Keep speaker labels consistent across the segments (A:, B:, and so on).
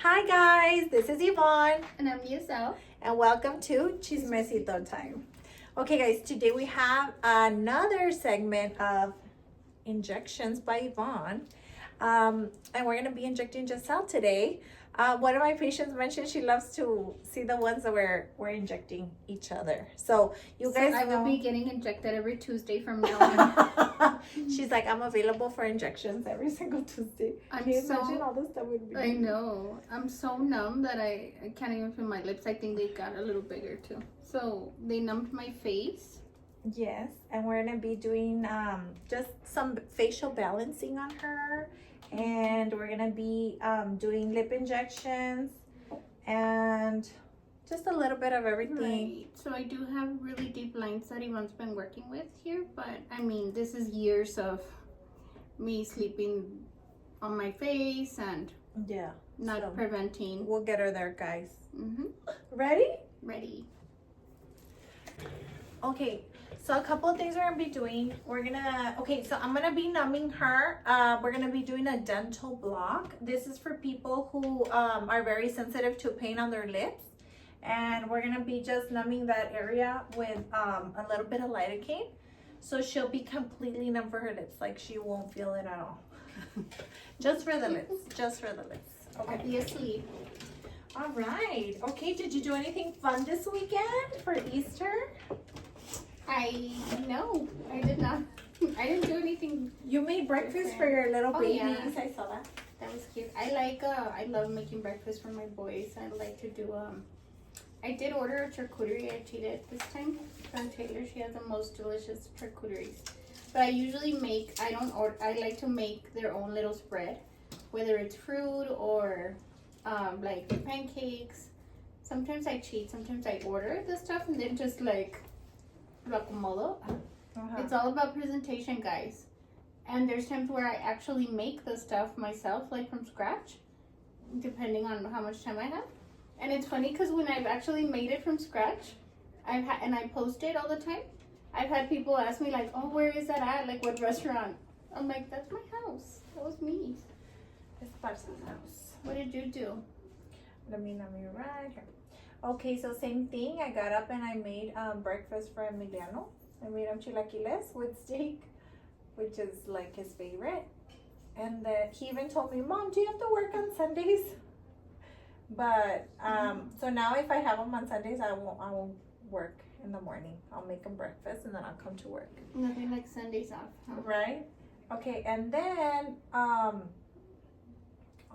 A: Hi guys, this is Yvonne
B: And I'm Yusel.
A: and welcome to Chismecito Time. Okay guys, today we have another segment of injections by Yvonne. And we're gonna be injecting Giselle today. One of my patients mentioned she loves to see the ones that we're injecting each other. So you guys
B: I
A: know.
B: will be getting injected every Tuesday from now on.
A: She's like, I'm available for injections every single Tuesday.
B: I'm
A: Can you
B: so-
A: imagine all this stuff would be?
B: I know. I'm so numb that I can't even feel my lips. I think they got a little bigger too. So they numbed my face.
A: Yes, and we're gonna be doing just some facial balancing on her, and we're gonna be doing lip injections and just a little bit of everything.
B: Right. So I do have really deep lines that Yvonne's been working with here, but I mean, this is years of me sleeping on my face and
A: Yeah,
B: not
A: so
B: preventing.
A: we'll get her there, guys.
B: Mm-hmm.
A: Ready?
B: Ready.
A: Okay, so a couple of things we're gonna be doing. So I'm gonna be numbing her. We're gonna be doing a dental block. This is for people who are very sensitive to pain on their lips. And we're gonna be just numbing that area with a little bit of lidocaine. So she'll be completely numb for her lips. Like she won't feel it at all. Just for the lips, just for the lips. Okay.
B: Obviously.
A: All right. Okay, did you do anything fun this weekend for Easter?
B: No, I did not. I didn't do anything.
A: You made breakfast for your little
B: Oh,
A: babies.
B: yeah.
A: I saw that.
B: That was cute. I love making breakfast for my boys. I like to do, I did order a charcuterie. I cheated this time from Taylor. She has the most delicious charcuteries. But I usually I like to make their own little spread, whether it's fruit or, like pancakes. Sometimes I cheat. Sometimes I order the stuff and then just like, lo acomodo. It's all about presentation, guys. And there's times where I actually make the stuff myself, like from scratch, depending on how much time I have. And it's funny because when I've actually made it from scratch, and I post it all the time, I've had people ask me like, "Oh, where is that at? Like, what restaurant?" I'm like, "That's my house. That was me."
A: It's Parsa's house.
B: What did you do?
A: Let me right here. Okay, so same thing. I got up and I made breakfast for Emiliano. I made him chilaquiles with steak, which is like his favorite. And he even told me, "Mom, do you have to work on Sundays?" But so now if I have him on Sundays, I won't work in the morning. I'll make him breakfast and then I'll come to work.
B: Nothing like Sundays off, huh?
A: Right? Okay, and then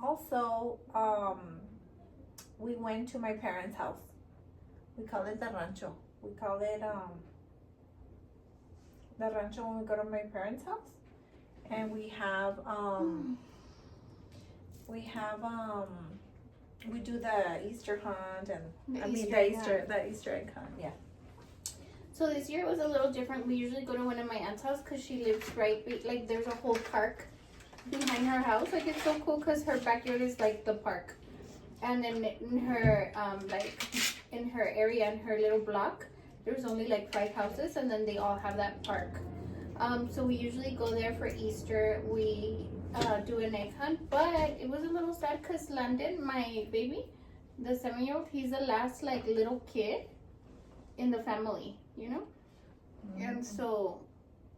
A: also we went to my parents' house. We call it the rancho. We call it the rancho when we go to my parents' house. And we have we do the Easter hunt and the Easter egg hunt, yeah.
B: So this year was a little different. We usually go to one of my aunt's house because she lives like there's a whole park behind her house. Like it's so cool because her backyard is like the park. And then in her in her area, in her little block, there's only like 5 houses and then they all have that park. So we usually go there for Easter. We do an egg hunt, but it was a little sad because Landon, my baby, the 7-year-old, he's the last like little kid in the family, you know? And so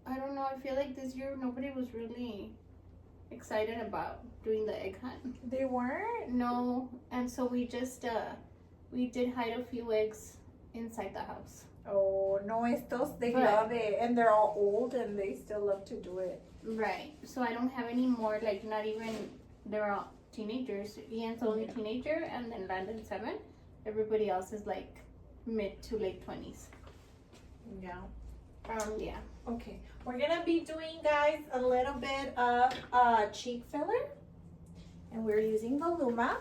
B: I don't know, I feel like this year nobody was really excited about doing the egg hunt.
A: They weren't?
B: No, and so we just we did hide a few eggs inside the house.
A: Oh, no, they love it, and they're all old and they still love to do it.
B: Right. So I don't have any more, like not even, they're all teenagers. Ian's the only teenager and then Landon 7. Everybody else is like mid to late 20s.
A: Yeah.
B: Yeah.
A: Okay, we're gonna be doing, guys, a little bit of cheek filler, and we're using Voluma.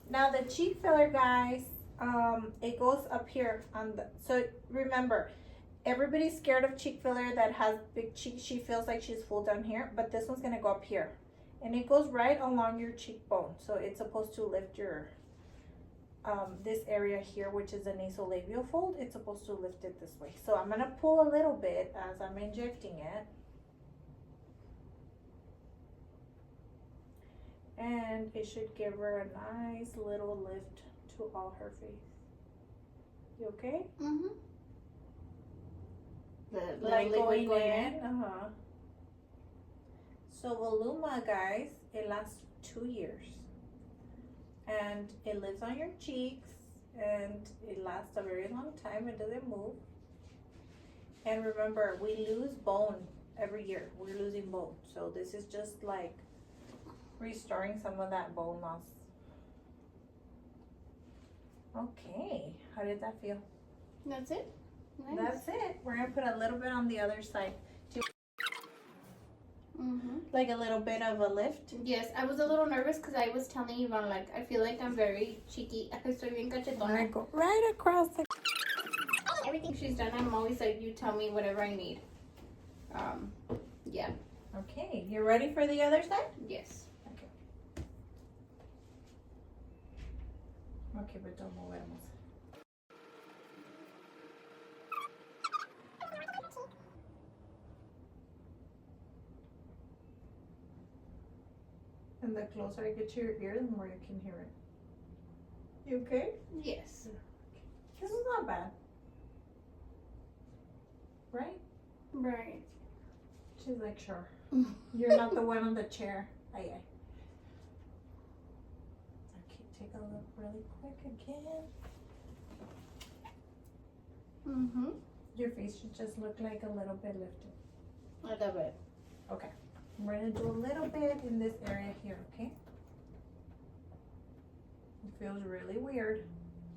A: Now the cheek filler, guys, it goes up here so remember, everybody's scared of cheek filler that has big cheeks. She feels like she's full down here, but this one's gonna go up here, and it goes right along your cheekbone. So it's supposed to lift your this area here, which is the nasolabial fold. It's supposed to lift it this way. So I'm gonna pull a little bit as I'm injecting it. And it should give her a nice little lift to all her face. You okay?
B: Mm-hmm. The
A: Like
B: liquid
A: going in. Uh-huh. So Voluma, guys, it lasts 2 years. And it lives on your cheeks. And it lasts a very long time. It doesn't move. And remember, we lose bone every year. We're losing bone. So this is just like restoring some of that bone loss. Okay, how did that feel?
B: That's it? Nice.
A: That's it. We're gonna put a little bit on the other side too.
B: Mm-hmm.
A: Like a little bit of a lift.
B: Yes, I was a little nervous because I was telling Yvonne, like, I feel like I'm very cheeky. Estoy bien cachetona.
A: Go right across the...
B: Everything she's done, I'm always like, you tell me whatever I need. Yeah.
A: Okay, you ready for the other side?
B: Yes.
A: Okay. Okay, but don't move it. And the closer I get to your ear, the more you can hear it. You okay?
B: Yes.
A: This is not bad. Right?
B: Right.
A: She's like, sure. You're not the one on the chair. Aye, aye. Okay, take a look really quick again.
B: Mm-hmm.
A: Your face should just look like a little bit lifted.
B: I love it.
A: Okay. We're gonna do a little bit in this area here, okay? It feels really weird.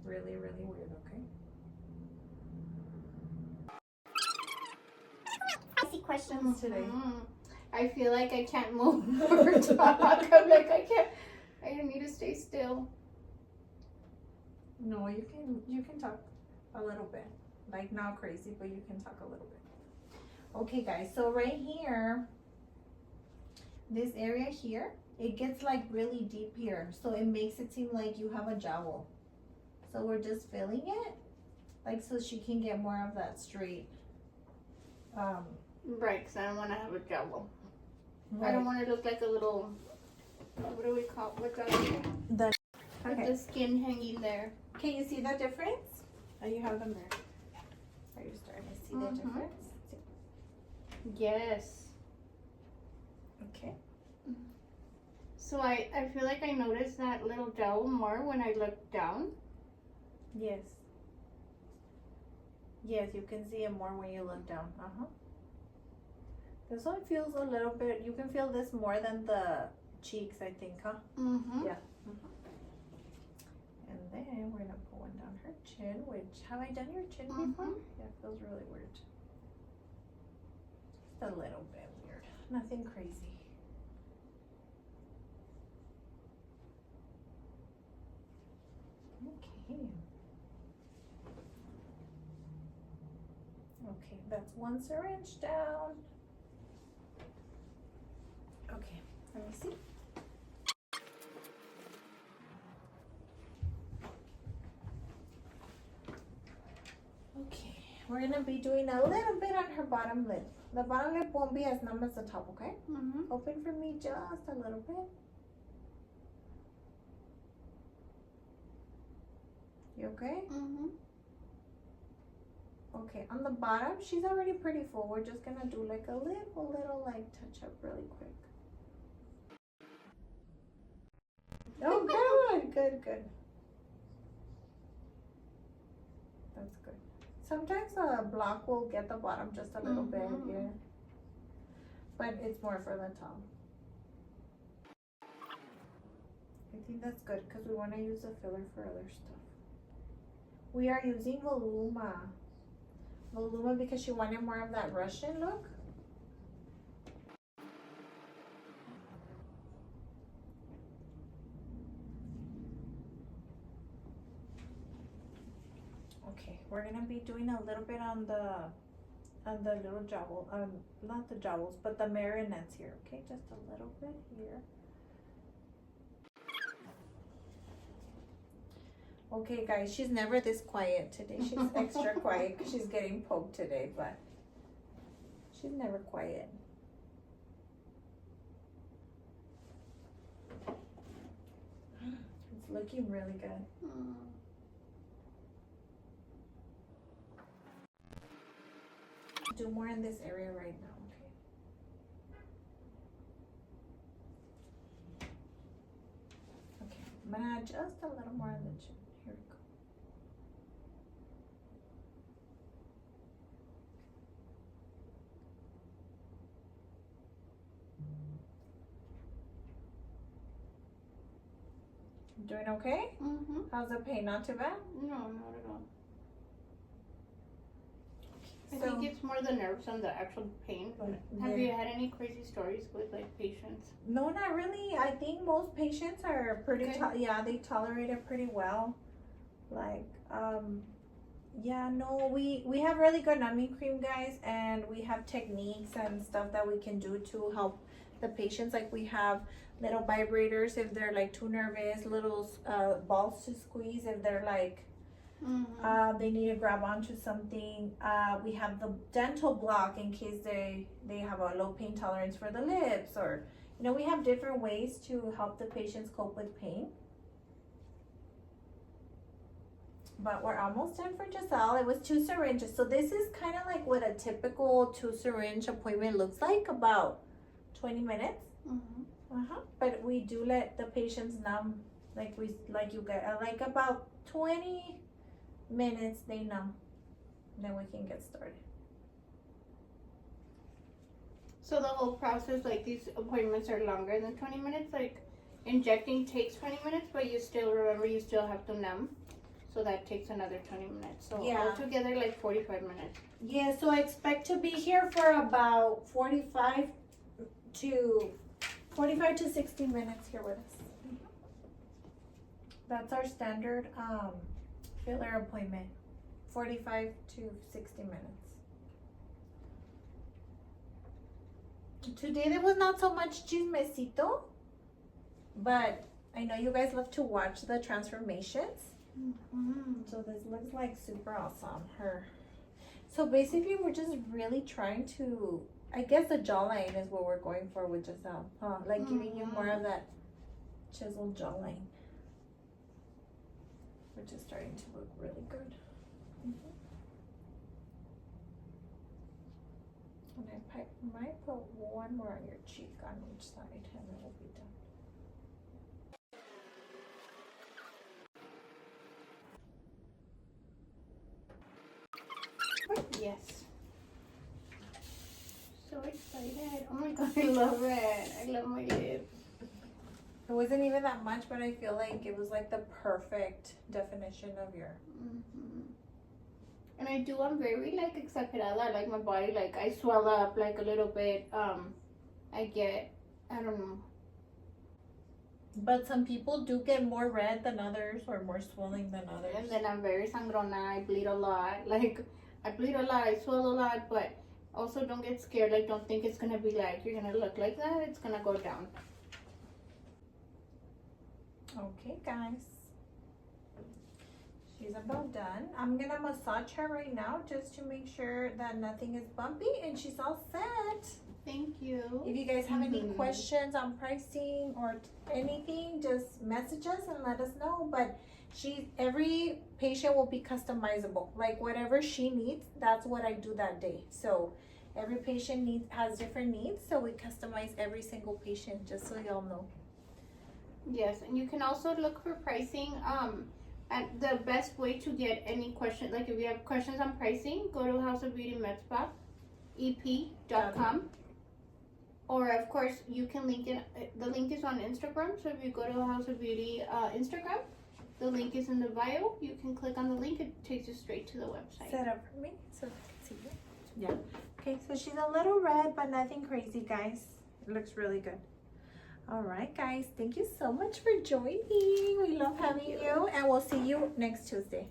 A: Really, really weird, okay?
C: I see questions today.
B: I feel like I can't move or talk. I'm like, I need to stay still.
A: No, you can talk a little bit. Like not crazy, but you can talk a little bit. Okay guys, so right here, this area here, it gets like really deep here. So it makes it seem like you have a jowl. So we're just filling it, like so she can get more of that straight.
B: Right, because I don't want to have a jowl.
A: Right.
B: I don't want to look like a little, what do we call, with
A: Okay.
B: the skin hanging there.
A: Can you see the difference? Oh, you have them there. Are you starting to see the difference?
B: Yes.
A: Okay.
B: So I feel like I noticed that little jowl more when I look down.
A: Yes. Yes, you can see it more when you look down. Uh-huh. This one feels a little bit, you can feel this more than the cheeks, I think, huh?
B: Mm-hmm.
A: Yeah. And then we're gonna put one down her chin, which, have I done your chin before? Yeah, it feels really weird. Just a little bit weird. Nothing crazy. Okay. Okay, that's one syringe down. Okay, let me see. Okay, we're gonna be doing a little bit on her bottom lip. The bottom lip won't be as numb as the top, okay?
B: Mm-hmm.
A: Open for me just a little bit. You okay?
B: Mm-hmm.
A: Okay, on the bottom, she's already pretty full. We're just gonna do like a little like touch up really quick. Oh, good. That's good. Sometimes a block will get the bottom just a little bit, yeah. But it's more for the top. I think that's good because we want to use the filler for other stuff. We are using Voluma. Voluma because she wanted more of that Russian look. Okay, we're gonna be doing a little bit on the little jowl, not the jowls, but the marionettes here. Okay, just a little bit here. Okay, guys, she's never this quiet today. She's extra quiet because she's getting poked today, but she's never quiet. looking really good. Do more in this area right now, okay? Okay, I'm gonna adjust a little more on the chin. Here we go. Doing okay?
B: Mm-hmm.
A: How's the pain? Not too bad?
B: No, not at all. I
A: So,
B: think it's more the nerves and the actual pain, but have
A: Yeah.
B: you had any crazy stories with like patients?
A: no, not really. I think most patients are pretty,
B: Good.
A: yeah, they tolerate it pretty well. Like, yeah, no, we have really good numbing cream, guys, and we have techniques and stuff that we can do to help the patients. Like, we have little vibrators if they're like too nervous, little balls to squeeze if they're like they need to grab onto something. We have the dental block in case they have a low pain tolerance for the lips, or you know, we have different ways to help the patients cope with pain. But we're almost done for Giselle. It was 2 syringes. So this is kind of like what a typical 2 syringe appointment looks like, about 20 minutes. But we do let the patients numb, like you get like about 20 minutes they numb. Then we can get started.
B: So the whole process, like these appointments are longer than 20 minutes. Like injecting takes 20 minutes, but you still have to numb. So that takes another 20 minutes. So
A: Yeah.
B: altogether like 45 minutes.
A: Yeah, so I expect to be here for about 45 to 60 minutes here with us. That's our standard filler appointment. 45 to 60 minutes. Today there was not so much chismecito, but I know you guys love to watch the transformations. So this looks like super awesome. So basically we're just really trying to, I guess the jawline is what we're going for with Giselle, huh? Like giving you more of that chiseled jawline, which is starting to look really good. And I might put one more on your cheek on each side, and then we'll be done.
B: Yes. So excited. Oh my god, I love it. I love my lips.
A: It wasn't even that much, but I feel like it was like the perfect definition of your.
B: And I'm very like exagerada, like my body, like I swell up like a little bit. I don't know.
A: But some people do get more red than others, or more swelling than others.
B: And then I'm very sangrona. I bleed a lot. Like I bleed a lot. I swell a lot. But also don't get scared. Like don't think it's gonna be like you're gonna look like that. It's gonna go down.
A: Okay, guys. She's about done. I'm gonna massage her right now just to make sure that nothing is bumpy and she's all set.
B: Thank you.
A: If you guys have any questions on pricing or anything, just message us and let us know. But every patient will be customizable. Like whatever she needs, that's what I do that day. So every patient has different needs, so we customize every single patient, just so y'all know.
B: Yes, and you can also look for pricing. And the best way to get any question, like if you have questions on pricing, go to House of Beauty Med Spa, ep.com. Or of course you can link it. The link is on Instagram. So if you go to House of Beauty Instagram, the link is in the bio. You can click on the link. It takes you straight to the website.
A: Set up for me so I can see it. Yeah. Okay, so she's a little red, but nothing crazy, guys. It looks really good. All right, guys. Thank you so much for joining. We love having you, and we'll see you next Tuesday.